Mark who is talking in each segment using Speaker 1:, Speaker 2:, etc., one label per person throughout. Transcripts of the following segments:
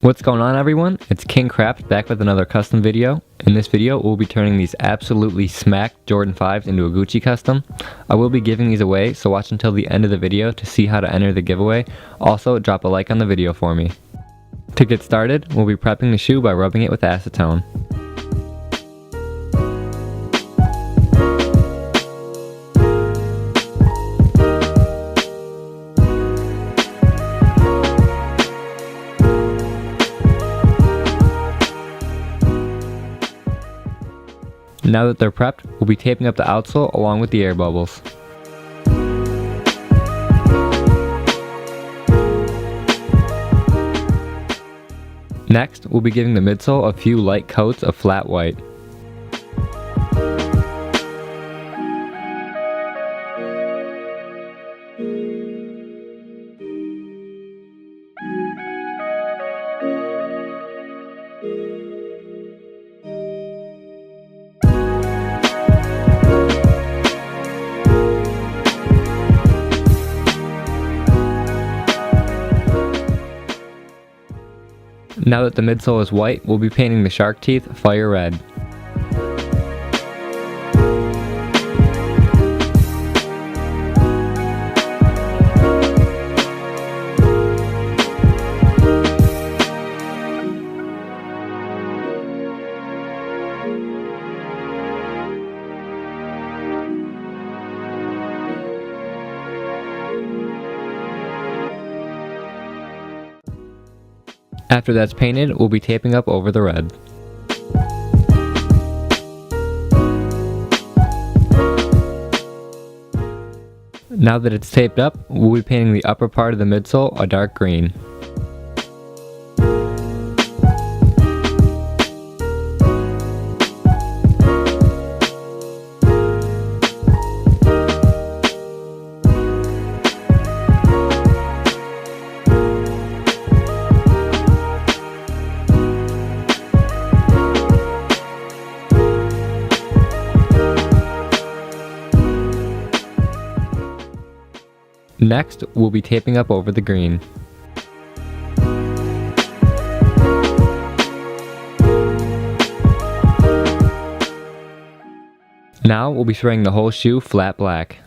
Speaker 1: What's going on, everyone? It's King Craft back with another custom video. In this video, we'll be turning these absolutely smack Jordan 5s into a Gucci custom. I will be giving these away, so watch until the end of the video to see how to enter the giveaway. Also, drop a like on the video for me. To get started, we'll be prepping the shoe by rubbing it with acetone. Now that they're prepped, we'll be taping up the outsole along with the air bubbles. Next, we'll be giving the midsole a few light coats of flat white. Now that the midsole is white, we'll be painting the shark teeth fire red. After that's painted, we'll be taping up over the red. Now that it's taped up, we'll be painting the upper part of the midsole a dark green. Next, we'll be taping up over the green. Now we'll be spraying the whole shoe flat black.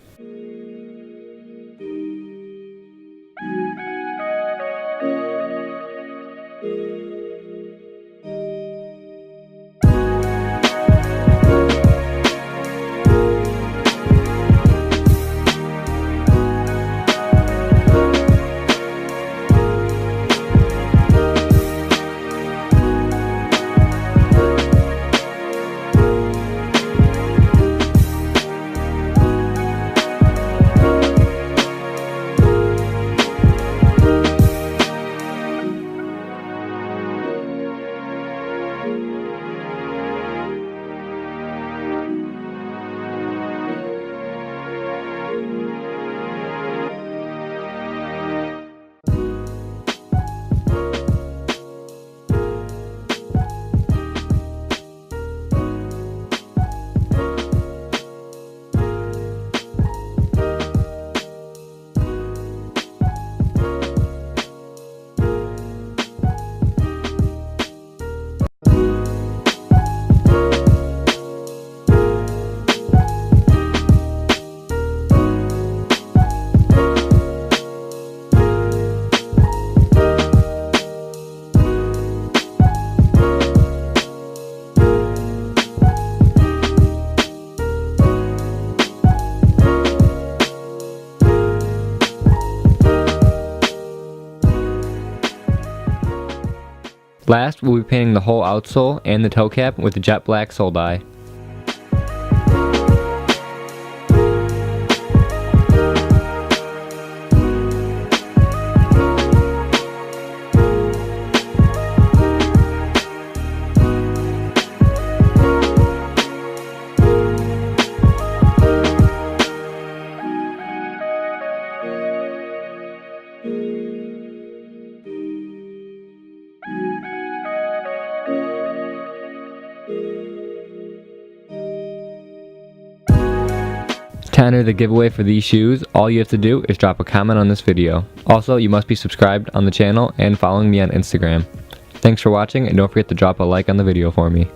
Speaker 1: Last, we'll be painting the whole outsole and the toe cap with a jet black sole dye. To enter the giveaway for these shoes, all you have to do is drop a comment on this video. Also, you must be subscribed on the channel and following me on Instagram. Thanks for watching, and don't forget to drop a like on the video for me.